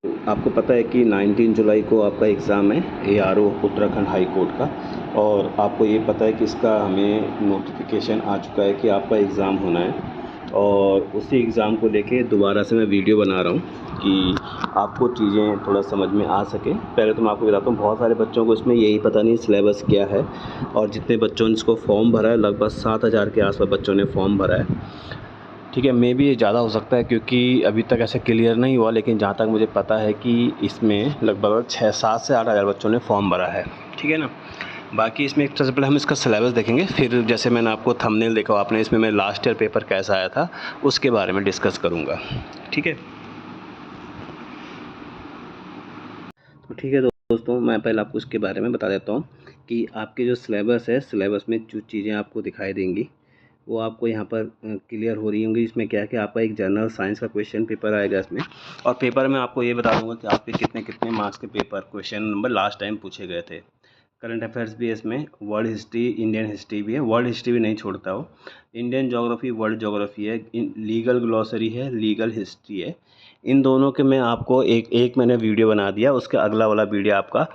आपको पता है कि 19 जुलाई को आपका एग्ज़ाम है ARO उत्तराखंड हाई कोर्ट का। और आपको ये पता है कि इसका हमें नोटिफिकेशन आ चुका है कि आपका एग्ज़ाम होना है। और उसी एग्ज़ाम को लेके दोबारा से मैं वीडियो बना रहा हूँ कि आपको चीज़ें थोड़ा समझ में आ सके। पहले तो मैं आपको बताता हूँ, बहुत सारे बच्चों को इसमें यही पता नहीं सिलेबस क्या है। और जितने बच्चों ने इसको फॉर्म भरा है, लगभग 7,000 के आसपास बच्चों ने फॉर्म भरा है। ठीक है, मे बी ये ज़्यादा हो सकता है क्योंकि अभी तक ऐसे क्लियर नहीं हुआ, लेकिन जहाँ तक मुझे पता है कि इसमें लगभग 7 से 8 हज़ार बच्चों ने फॉर्म भरा है। ठीक है ना। बाकी इसमें एक सबसे पहले हम इसका सिलेबस देखेंगे, फिर जैसे मैंने आपको थंबनेल देखा आपने, इसमें मैं लास्ट ईयर पेपर कैसा आया था उसके बारे में डिस्कस करूँगा। ठीक है, तो ठीक है दोस्तों, मैं पहले आपको इसके बारे में बता देता हूँ कि आपके जो सिलेबस है, सिलेबस में जो चीज़ें आपको दिखाई देंगी वो आपको यहाँ पर क्लियर हो रही होंगी। इसमें क्या है कि आपका एक जनरल साइंस का क्वेश्चन पेपर आएगा इसमें। और पेपर में आपको ये बता दूंगा कि आपके कितने कितने मार्क्स के paper question number last time पूछे गए थे। करंट अफेयर्स भी है इसमें, वर्ल्ड हिस्ट्री, इंडियन हिस्ट्री भी है, वर्ल्ड हिस्ट्री भी नहीं छोड़ता हो, इंडियन ज्योग्राफी, वर्ल्ड ज्योग्राफी है, लीगल ग्लॉसरी है, लीगल हिस्ट्री है। इन दोनों के मैं आपको एक मैंने वीडियो बना दिया, उसका अगला वाला वीडियो आपका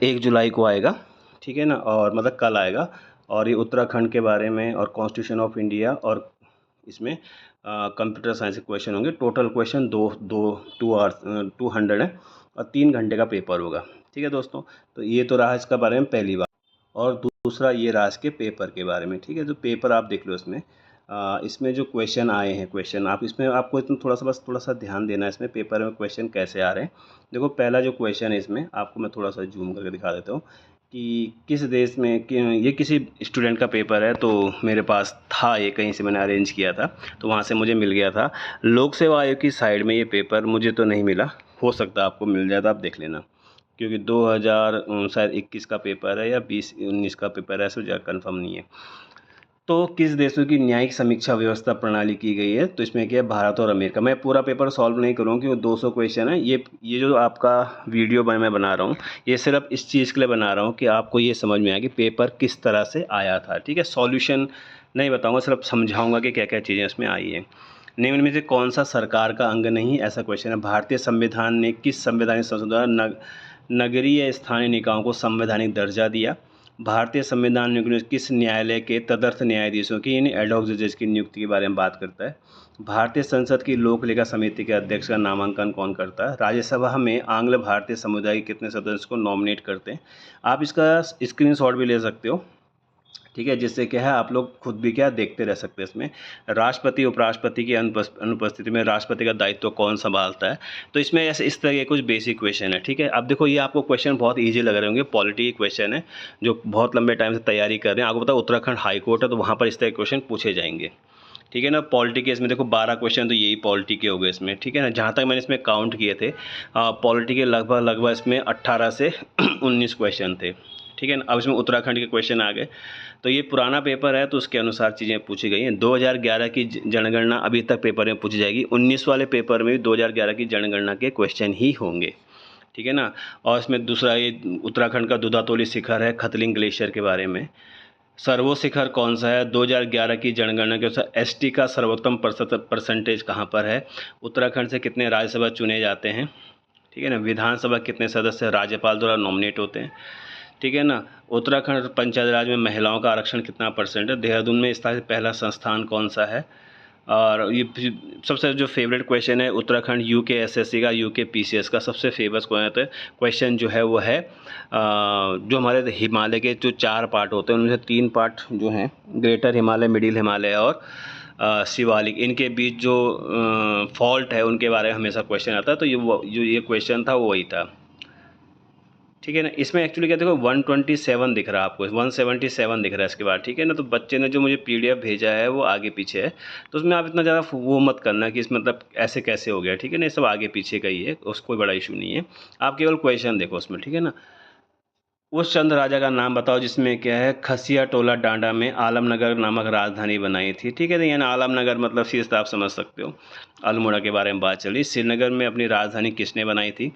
1 जुलाई को आएगा। ठीक है ना, और मतलब कल आएगा। और ये उत्तराखंड के बारे में और कॉन्स्टिट्यूशन ऑफ इंडिया, और इसमें कंप्यूटर साइंस के क्वेश्चन होंगे। टोटल क्वेश्चन 200 है और 3 घंटे का पेपर होगा। ठीक है दोस्तों, तो ये तो रहा इसका बारे में पहली बात। और दूसरा ये रहा इसके पेपर के बारे में। ठीक है, तो पेपर आप देख लो इसमें। इसमें जो क्वेश्चन आए हैं, क्वेश्चन आप इसमें आपको इतना थोड़ा सा ध्यान देना है इसमें पेपर में क्वेश्चन कैसे आ रहे हैं। देखो, पहला जो क्वेश्चन है इसमें आपको मैं थोड़ा सा जूम करके दिखा देता हूँ कि किस देश में कि ये किसी स्टूडेंट का पेपर है, तो मेरे पास था, ये कहीं से मैंने अरेंज किया था तो वहाँ से मुझे मिल गया था। लोक सेवा आयोग की साइड में ये पेपर मुझे तो नहीं मिला, हो सकता आपको मिल जाए तो आप देख लेना, क्योंकि 2000 शायद 21 का पेपर है या 20-19 का पेपर है, ऐसा ज़्यादा कन्फर्म नहीं है। तो किस देशों की न्यायिक समीक्षा व्यवस्था प्रणाली की गई है, तो इसमें क्या है, भारत और अमेरिका। मैं पूरा पेपर सॉल्व नहीं करूँगा क्योंकि 200 क्वेश्चन है। ये जो आपका वीडियो मैं बना रहा हूँ, ये सिर्फ इस चीज़ के लिए बना रहा हूँ कि आपको ये समझ में आए कि पेपर किस तरह से आया था। ठीक है, सॉल्यूशन नहीं बताऊँगा, सिर्फ समझाऊँगा कि क्या क्या चीज़ें इसमें आई हैं। निम्न में से कौन सा सरकार का अंग नहीं, ऐसा क्वेश्चन है। भारतीय संविधान ने किस संवैधानिक संशोधन द्वारा नगरीय स्थानीय निकायों को संवैधानिक दर्जा दिया। भारतीय संविधान नियुक्त किस न्यायालय के तदर्थ न्यायाधीशों की यानी एड हॉक जजेस की नियुक्ति के बारे में बात करता है। भारतीय संसद की लोक लेखा समिति के अध्यक्ष का नामांकन कौन करता है। राज्यसभा में आंग्ल भारतीय समुदाय के कितने सदस्य को नॉमिनेट करते हैं। आप इसका स्क्रीनशॉट भी ले सकते हो। ठीक है, जिससे क्या है आप लोग खुद भी क्या देखते रह सकते हैं इसमें। राष्ट्रपति उपराष्ट्रपति की अनुपस्थिति में राष्ट्रपति का दायित्व कौन संभालता है। तो इसमें ऐसे इस तरह के कुछ बेसिक क्वेश्चन है। ठीक है, अब देखो ये आपको क्वेश्चन बहुत इजी लग रहे होंगे, पॉलिटी के क्वेश्चन है जो बहुत लंबे टाइम से तैयारी कर रहे हैं। आपको पता है उत्तराखंड हाई कोर्ट है, तो वहाँ पर इस तरह के क्वेश्चन पूछे जाएंगे। ठीक है ना। पॉलिटी के इसमें देखो 12 क्वेश्चन तो यही पॉलिटी के हो गए इसमें। ठीक है ना, जहाँ तक मैंने इसमें काउंट किए थे पॉलिटी के लगभग इसमें 18 से 19 क्वेश्चन थे। ठीक है ना। अब इसमें उत्तराखंड के क्वेश्चन आ गए, तो ये पुराना पेपर है तो उसके अनुसार चीज़ें पूछी गई हैं। 2011 की जनगणना अभी तक पेपर में पूछी जाएगी। 19 वाले पेपर में भी 2011 की जनगणना के क्वेश्चन ही होंगे। ठीक है ना। और इसमें दूसरा ये उत्तराखंड का दुधातोली शिखर है, खतलिंग ग्लेशियर के बारे में। सर्वो शिखर कौन सा है। 2011 की जनगणना के अनुसार एसटी का सर्वोत्तम परसेंटेज कहाँ पर है। उत्तराखंड से कितने राज्यसभा चुने जाते हैं। ठीक है ना। विधानसभा कितने सदस्य राज्यपाल द्वारा नॉमिनेट होते हैं। ठीक है ना। उत्तराखंड पंचायत राज में महिलाओं का आरक्षण कितना परसेंट है। देहरादून में स्थापित पहला संस्थान कौन सा है। और ये सबसे जो फेवरेट क्वेश्चन है, उत्तराखंड यूकेएसएससी का, यूकेपीसीएस का सबसे फेमस क्वेश्चन जो है वो है जो हमारे हिमालय के जो 4 पार्ट होते हैं उनमें से 3 पार्ट जो हैं, ग्रेटर हिमालय, मिडिल हिमालय और शिवालिक, इनके बीच जो फॉल्ट है उनके बारे में हमेशा क्वेश्चन आता है। तो ये क्वेश्चन था वो वही था। ठीक है ना। इसमें एक्चुअली क्या देखो 127 दिख रहा है आपको, 177 दिख रहा है इसके बाद। ठीक है ना। तो बच्चे ने जो मुझे पीडीएफ भेजा है वो आगे पीछे है, तो उसमें आप इतना ज़्यादा वो मत करना कि इसमें मतलब ऐसे कैसे हो गया। ठीक है ना, ये सब आगे पीछे का ही है, उसको कोई बड़ा इशू नहीं है। आप केवल क्वेश्चन देखो उसमें। ठीक है ना। उस चंद राजा का नाम बताओ जिसमें क्या है, खसिया टोला डांडा में आलमनगर नामक राजधानी बनाई थी। ठीक है, तो यानी आलमनगर मतलब सीधे आप समझ सकते हो, अल्मोड़ा के बारे में बात चली। श्रीनगर में अपनी राजधानी किसने बनाई थी।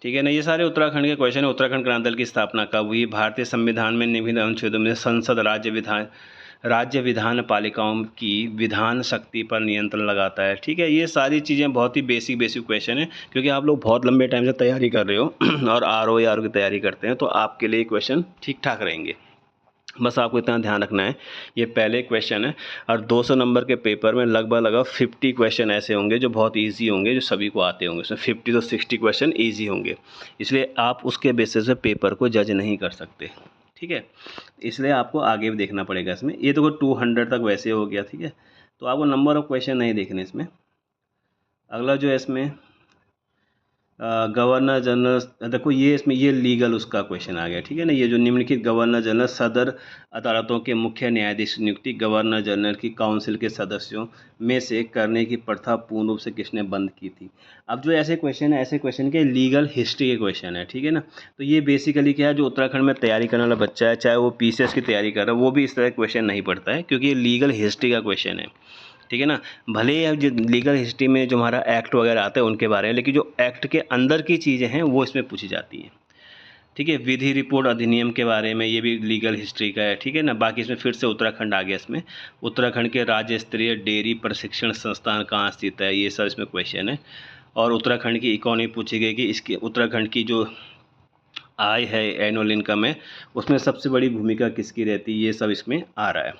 ठीक है ना। ये सारे उत्तराखंड के क्वेश्चन है। उत्तराखंड क्रांति दल की स्थापना कब हुई। भारतीय संविधान में निम्नलिखित अनुच्छेदों में संसद राज्य विधान पालिकाओं की विधान शक्ति पर नियंत्रण लगाता है। ठीक है, ये सारी चीज़ें बहुत ही बेसिक क्वेश्चन है, क्योंकि आप लोग बहुत लंबे टाइम से तैयारी कर रहे हो और आरओ या आरओ की तैयारी करते हैं, तो आपके लिए क्वेश्चन ठीक ठाक रहेंगे। बस आपको इतना ध्यान रखना है, ये पहले क्वेश्चन है और 200 नंबर के पेपर में लगभग 50 क्वेश्चन ऐसे होंगे जो बहुत इजी होंगे, जो सभी को आते होंगे। उसमें 50 तो 60 क्वेश्चन इजी होंगे, इसलिए आप उसके बेसिस पे पेपर को जज नहीं कर सकते। ठीक है, इसलिए आपको आगे भी देखना पड़ेगा इसमें। ये तो 200 तक वैसे हो गया। ठीक है, तो आपको नंबर ऑफ क्वेश्चन नहीं देखने इसमें। अगला जो है इसमें गवर्नर जनरल, देखो ये इसमें ये लीगल उसका क्वेश्चन आ गया। ठीक है ना, ये जो निम्नलिखित गवर्नर जनरल सदर अदालतों के मुख्य न्यायाधीश नियुक्ति गवर्नर जनरल की काउंसिल के सदस्यों में से करने की प्रथा पूर्ण रूप से किसने बंद की थी। अब जो ऐसे क्वेश्चन है, ऐसे क्वेश्चन के लीगल हिस्ट्री के क्वेश्चन है। ठीक है ना, तो ये बेसिकली क्या है, जो उत्तराखंड में तैयारी करने वाला बच्चा है, चाहे वो पीसीएस की तैयारी कर रहा है, वो भी इस तरह क्वेश्चन नहीं पढ़ता है, क्योंकि ये लीगल हिस्ट्री का क्वेश्चन है। ठीक है ना, भले ही जो लीगल हिस्ट्री में जो हमारा एक्ट वगैरह आता है उनके बारे में, लेकिन जो एक्ट के अंदर की चीज़ें हैं वो इसमें पूछी जाती हैं। ठीक है, विधि रिपोर्ट अधिनियम के बारे में, ये भी लीगल हिस्ट्री का है। ठीक है ना, बाकी इसमें फिर से उत्तराखंड आ गया। इसमें उत्तराखंड के राज्य स्तरीय डेयरी प्रशिक्षण संस्थान कहाँ स्थित है, ये सब इसमें क्वेश्चन है। और उत्तराखंड की इकोनॉमी पूछी गई कि इसकी उत्तराखंड की जो आय है, एनुअल इनकम है, उसमें सबसे बड़ी भूमिका किसकी रहती है, ये सब इसमें आ रहा है।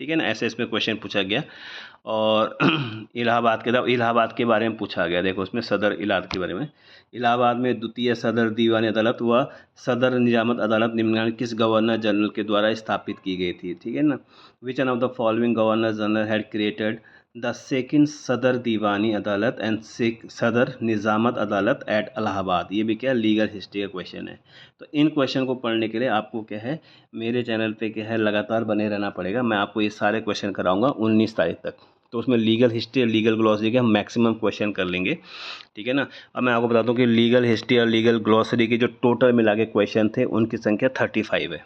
ठीक है ना, ऐसे इसमें क्वेश्चन पूछा गया। और इलाहाबाद के बारे में पूछा गया। देखो उसमें सदर इलाहाबाद के बारे में, इलाहाबाद में द्वितीय सदर दीवानी अदालत व सदर निजामत अदालत निम्नलिखित किस गवर्नर जनरल के द्वारा स्थापित की गई थी। ठीक है ना, which one of the following governor general had created the second सदर दीवानी अदालत एंड सदर निजामत अदालत एट इलाहाबाद। ये भी क्या लीगल हिस्ट्री का क्वेश्चन है। तो इन क्वेश्चन को पढ़ने के लिए आपको क्या है, मेरे चैनल पे क्या है, लगातार बने रहना पड़ेगा। मैं आपको ये सारे क्वेश्चन कराऊंगा 19 तारीख तक। तो उसमें लीगल हिस्ट्री और लीगल ग्लॉसरी के हम मैक्सिमम क्वेश्चन कर लेंगे। ठीक है ना, अब मैं आपको बता दूं कि लीगल हिस्ट्री और लीगल ग्लॉसरी के जो टोटल मिला के क्वेश्चन थे उनकी संख्या 35 है।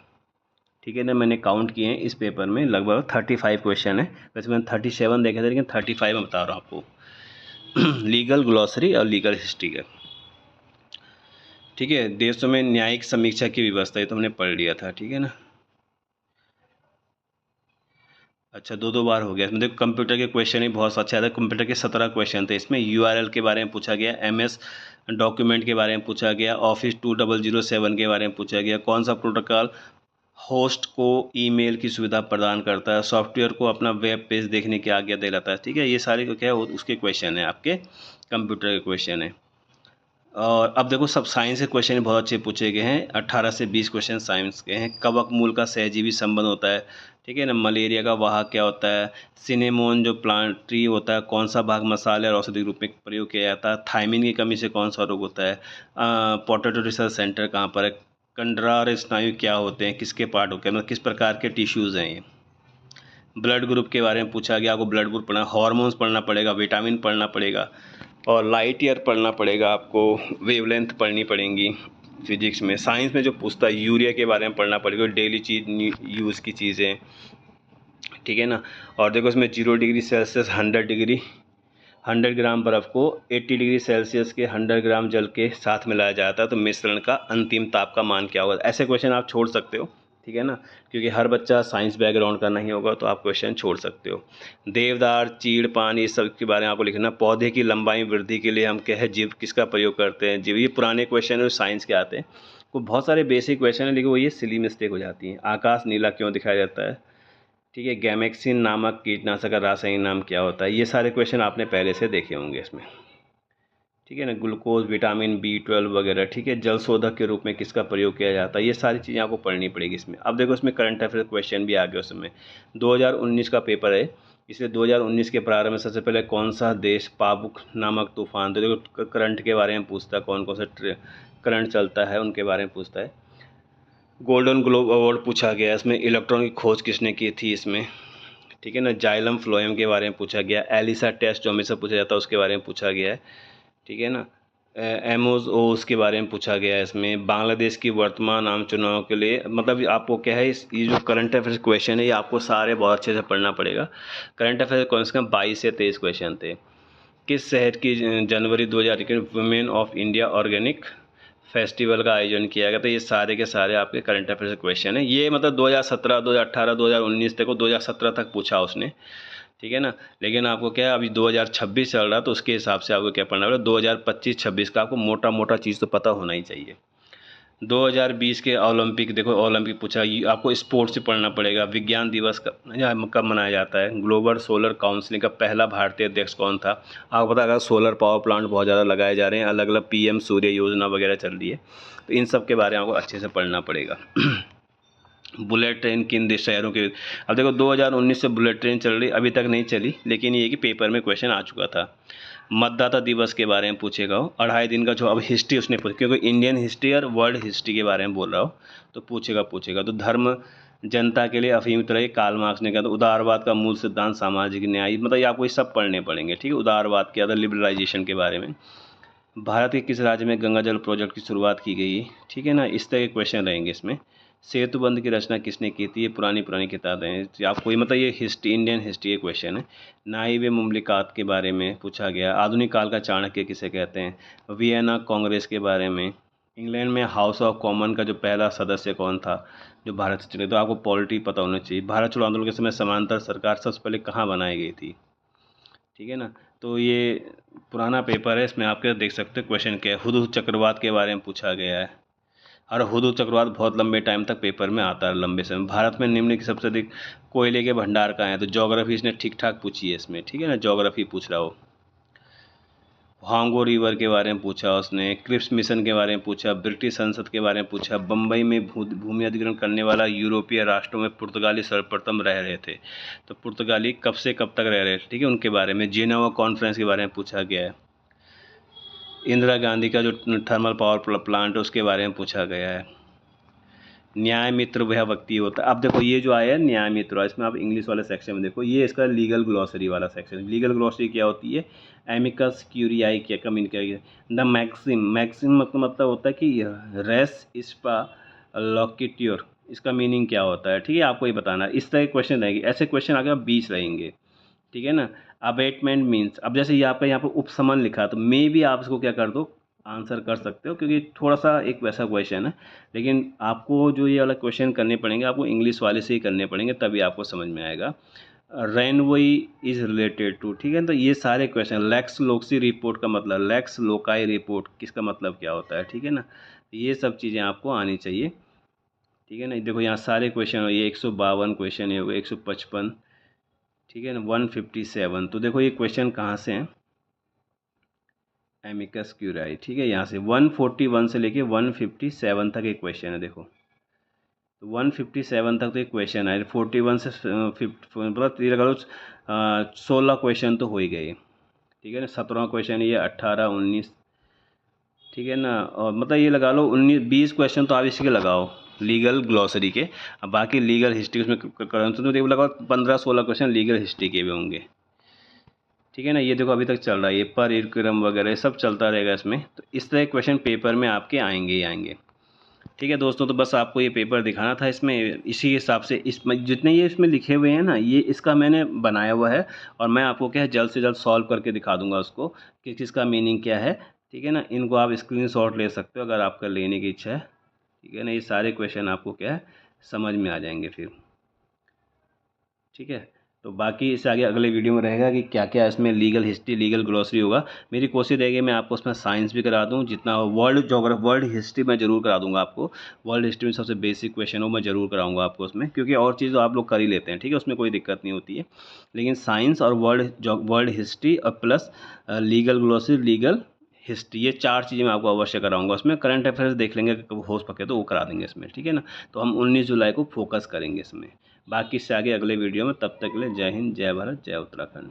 ठीक है ना, मैंने काउंट किए हैं इस पेपर में, लगभग 35 क्वेश्चन है। वैसे मैंने 37 देखे थे, लेकिन 35 मैं बता रहा हूँ आपको लीगल ग्लॉसरी और लीगल हिस्ट्री का। ठीक है, देशों में न्यायिक समीक्षा की व्यवस्था, ये तो हमने पढ़ लिया था। ठीक है ना, अच्छा दो बार हो गया। इसमें देखो कंप्यूटर के क्वेश्चन ही बहुत अच्छा था। कंप्यूटर के 17 क्वेश्चन थे इसमें। यूआरएल के बारे में पूछा गया, एमएस डॉक्यूमेंट के बारे में पूछा गया, ऑफिस 2007 के बारे में पूछा गया, कौन सा प्रोटोकॉल होस्ट को ईमेल की सुविधा प्रदान करता है, सॉफ्टवेयर को अपना वेब पेज देखने की आज्ञा दिलाता है। ठीक है, ये सारे क्या है, उसके क्वेश्चन है, आपके कंप्यूटर के क्वेश्चन है। और अब देखो सब साइंस के क्वेश्चन बहुत अच्छे पूछे गए हैं। 18 से 20 क्वेश्चन साइंस के हैं। कवक मूल का सहजीवी संबंध होता है। ठीक है ना, मलेरिया का वाहक क्या होता है, सिनेमोन जो प्लांट ट्री होता है, कौन सा भाग मसाले और औषधि रूप में प्रयोग किया जाता है, थायमिन की कमी से कौन सा रोग होता है, पोटैटो रिसर्च सेंटर कहाँ पर है, कंडरा स्नायु क्या होते हैं, किसके पार्ट होते हैं, मतलब किस प्रकार के टिश्यूज़ हैं ये। ब्लड ग्रुप के बारे में पूछा गया, आपको ब्लड ग्रुप पढ़ना, हार्मोन्स पढ़ना पड़ेगा, विटामिन पढ़ना पड़ेगा और लाइट ईयर पढ़ना पड़ेगा, आपको वेवलेंथ पढ़नी पड़ेंगी फिजिक्स में। साइंस में जो पूछता है यूरिया के बारे में पढ़ना पड़ेगा, डेली चीज यूज़ की चीज़ें। ठीक है ना, और देखो इसमें 0 डिग्री सेल्सियस 100 ग्राम बर्फ़ को 80 डिग्री सेल्सियस के 100 ग्राम जल के साथ मिलाया जाता है, तो मिश्रण का अंतिम ताप का मान क्या होगा। ऐसे क्वेश्चन आप छोड़ सकते हो। ठीक है ना, क्योंकि हर बच्चा साइंस बैकग्राउंड का नहीं होगा, तो आप क्वेश्चन छोड़ सकते हो। देवदार, चीड़, पान, ये सब के बारे में आपको लिखना। पौधे की लंबाई वृद्धि के लिए हम क्या है, जीव किसका प्रयोग करते हैं, जीव। ये पुराने क्वेश्चन है, साइंस के आते हैं। को बहुत सारे बेसिक क्वेश्चन है, लेकिन वो ये सिली मिस्टेक हो जाती हैं। आकाश नीला क्यों दिखाया जाता है। ठीक है, गैमेक्सिन नामक कीटनाशक का रासायनिक नाम क्या होता है। ये सारे क्वेश्चन आपने पहले से देखे होंगे इसमें। ठीक है ना, ग्लूकोज, विटामिन B12 वगैरह। ठीक है, जल शोधक के रूप में किसका प्रयोग किया जाता है, ये सारी चीज़ें आपको पढ़नी पड़ेगी इसमें। अब देखो इसमें करंट अफेयर क्वेश्चन भी आ गया उसमें। 2019 का पेपर है, इसलिए 2019 के प्रारंभ में सबसे पहले कौन सा देश पाबुक नामक तूफान, तो देखो करंट के बारे में पूछता है, कौन कौन सा करंट चलता है उनके बारे में पूछता है। गोल्डन ग्लोब अवार्ड पूछा गया इसमें। इलेक्ट्रॉन की खोज किसने की थी इसमें। ठीक है ना, जाइलम फ्लोएम के बारे में पूछा गया। एलिसा टेस्ट जो हमेशा पूछा जाता है उसके बारे में पूछा गया है। ठीक है ना, एमओस के बारे में पूछा गया है इसमें। बांग्लादेश की वर्तमान आम चुनाव के लिए, मतलब आपको क्या है, ये जो करंट अफेयर्स क्वेश्चन है ये आपको सारे बहुत अच्छे से पढ़ना पड़ेगा। करंट अफेयर्स कम से कम 22 से 23 क्वेश्चन थे। किस शहर की जनवरी 2021 women of India organic festival का आयोजन किया गया। तो ये सारे के सारे आपके करंट अफेयर से क्वेश्चन है। ये मतलब 2017, 2018, 2019 तक, 2017 तक पूछा उसने, ठीक है ना। लेकिन आपको क्या है, अभी 2026 चल रहा है, तो उसके हिसाब से आपको क्या पढ़ना पड़ेगा, 2025-26 का आपको मोटा मोटा चीज़ तो पता होना ही चाहिए। 2020 के ओलंपिक, देखो ओलंपिक पूछा, ये आपको स्पोर्ट्स से पढ़ना पड़ेगा। विज्ञान दिवस कब मनाया जाता है, ग्लोबल सोलर काउंसिल का पहला भारतीय अध्यक्ष कौन था। आपको पता है सोलर पावर प्लांट बहुत ज़्यादा लगाए जा रहे हैं, अलग अलग पीएम सूर्य योजना वगैरह चल रही है, तो इन सब के बारे में आपको अच्छे से पढ़ना पड़ेगा। बुलेट ट्रेन किन शहरों के, अब देखो 2019 से बुलेट ट्रेन चल रही, अभी तक नहीं चली, लेकिन ये कि पेपर में क्वेश्चन आ चुका था। मतदाता दिवस के बारे में पूछेगा वो, 2.5 दिन का जो अब हिस्ट्री उसने पूछा, क्योंकि इंडियन हिस्ट्री और वर्ल्ड हिस्ट्री के बारे में बोल रहा हो, तो पूछेगा। तो धर्म जनता के लिए अफीम तरह, कार्ल मार्क्स ने कहा। तो उदारवाद का मूल सिद्धांत सामाजिक न्याय, मतलब ये आपको ये सब पढ़ने पड़ेंगे, ठीक है। उदारवाद के अंदर लिबरलाइजेशन के बारे में, भारत के किस राज्य में गंगा जल प्रोजेक्ट की शुरुआत की गई है, ठीक है ना। इस तरह के क्वेश्चन रहेंगे इसमें। सेतुबंध की रचना किसने की थी, ये पुरानी किताबें हैं आपको, ये मतलब ये हिस्ट्री, इंडियन हिस्ट्री के क्वेश्चन है। नाई व मुमलिकात के बारे में पूछा गया। आधुनिक काल का चाणक्य किसे कहते हैं। वियना कांग्रेस के बारे में। इंग्लैंड में हाउस ऑफ कॉमन का जो पहला सदस्य कौन था जो भारत से चुने, तो आपको पॉलिटी पता होना चाहिए। भारत छोड़ो आंदोलन के समय समांतर सरकार सबसे पहले कहाँ बनाई गई थी, ठीक है ना। तो ये पुराना पेपर है, इसमें आपके देख सकते हैं क्वेश्चन क्या है। हुदहुद चक्रवात के बारे में पूछा गया है, और हुदहुद चक्रवात बहुत लंबे टाइम तक पेपर में आता है, लंबे समय। भारत में निम्न की सबसे अधिक कोयले के भंडार कहाँ हैं, तो ज्योग्राफी इसने ठीक ठाक पूछी है इसमें, ठीक है ना, ज्योग्राफी पूछ रहा हो। हांगो रिवर के बारे में पूछा उसने, क्रिप्स मिशन के बारे में पूछा, ब्रिटिश संसद के बारे में पूछा, बम्बई में भूमि अधिग्रहण करने वाला यूरोपीय राष्ट्रों में पुर्तगाली सर्वप्रथम रह रहे थे, तो पुर्तगाली कब से कब तक रह रहे थे, ठीक है, उनके बारे में। जेनेवा कॉन्फ्रेंस के बारे में पूछा गया है। इंदिरा गांधी का जो थर्मल पावर प्लांट है उसके बारे में पूछा गया है। न्याय मित्र वह व्यक्ति होता है। अब देखो ये जो आया है न्याय मित्र, इसमें आप इंग्लिश वाले सेक्शन में देखो, ये इसका लीगल ग्लॉसरी वाला सेक्शन। लीगल ग्लॉसरी क्या होती है, एमिकस क्यूरियाई क्या कम्युनिकेट, द मैक्सिम मतलब होता है कि रेस इस्पा लॉकिट्योर, इसका मीनिंग क्या होता है, ठीक है, आपको ये बताना। इस तरह के क्वेश्चन रहेंगे, ऐसे क्वेश्चन आगे 20 रहेंगे, ठीक है ना। अबेटमेंट मीन्स, अब जैसे ये आपका यहाँ पर उपशमन लिखा, तो मे भी आप इसको क्या कर दो, आंसर कर सकते हो, क्योंकि थोड़ा सा एक वैसा क्वेश्चन है। लेकिन आपको जो ये वाला क्वेश्चन करने पड़ेंगे, आपको इंग्लिश वाले से ही करने पड़ेंगे, तभी आपको समझ में आएगा। रेनवोई इज रिलेटेड टू, ठीक है, तो ये सारे क्वेश्चन। लेक्स लोक्सी रिपोर्ट का मतलब, लेक्स लोकाई रिपोर्ट किसका मतलब क्या होता है, ठीक है ना, ये सब चीज़ें आपको आनी चाहिए, ठीक है ना। देखो यहाँ सारे क्वेश्चन, ये 152 क्वेश्चन है, 155, ठीक है ना, 157। तो देखो ये क्वेश्चन कहाँ से हैं, एमिकस क्यूरियाई, ठीक है, यहाँ से 141 से लेके 157 तक एक क्वेश्चन है। देखो तो 157 तक तो एक क्वेश्चन है, 41 से मतलब ये लगा लो 16 क्वेश्चन तो हो ही गए, ठीक है ना। 17वां क्वेश्चन ये 18, 19, ठीक है ना, और मतलब ये लगा लो 19-20 क्वेश्चन तो आप इसके लगाओ लीगल ग्लॉसरी के। अब बाकी लीगल हिस्ट्री उसमें तो देखो लगाओ 15-16 क्वेश्चन लीगल हिस्ट्री के भी होंगे, ठीक है ना। ये देखो अभी तक चल रहा है, ये पर इरकम वगैरह सब चलता रहेगा इसमें। तो इस तरह क्वेश्चन पेपर में आपके आएंगे ही आएंगे, ठीक है दोस्तों। तो बस आपको ये पेपर दिखाना था, इसमें इसी हिसाब से इसमें जितने ये इसमें लिखे हुए हैं ना, ये इसका मैंने बनाया हुआ है, और मैं आपको क्या है जल्द से जल्द सॉल्व करके दिखा दूंगा उसको कि किसका मीनिंग क्या है, ठीक है ना। इनको आप स्क्रीनशॉट ले सकते हो अगर आपका लेने की इच्छा है, ठीक है ना। ये सारे क्वेश्चन आपको क्या है समझ में आ जाएंगे फिर, ठीक है। तो बाकी इससे आगे अगले वीडियो में रहेगा कि क्या क्या इसमें लीगल हिस्ट्री, लीगल ग्लॉसरी होगा। मेरी कोशिश रहेगी मैं आपको उसमें साइंस भी करा दूं, जितना वर्ल्ड जोग्राफी, वर्ल्ड हिस्ट्री मैं जरूर करा दूंगा आपको। वर्ल्ड हिस्ट्री में सबसे बेसिक क्वेश्चन हो मैं जरूर कराऊंगा आपको उसमें, क्योंकि और चीज़ तो आप लोग कर ही लेते हैं, ठीक है, उसमें कोई दिक्कत नहीं होती है। लेकिन साइंस और वर्ल्ड हिस्ट्री और plus legal glossary, legal history, ये 4 चीज़ें मैं आपको अवश्य कराऊंगा। उसमें करंट अफेयर्स देख लेंगे, हो सके तो वो करा देंगे इसमें, ठीक है ना। तो हम 19 जुलाई को फोकस करेंगे इसमें। बाकी इससे आगे अगले वीडियो में, तब तक के लिए जय हिंद, जय भारत, जय उत्तराखंड।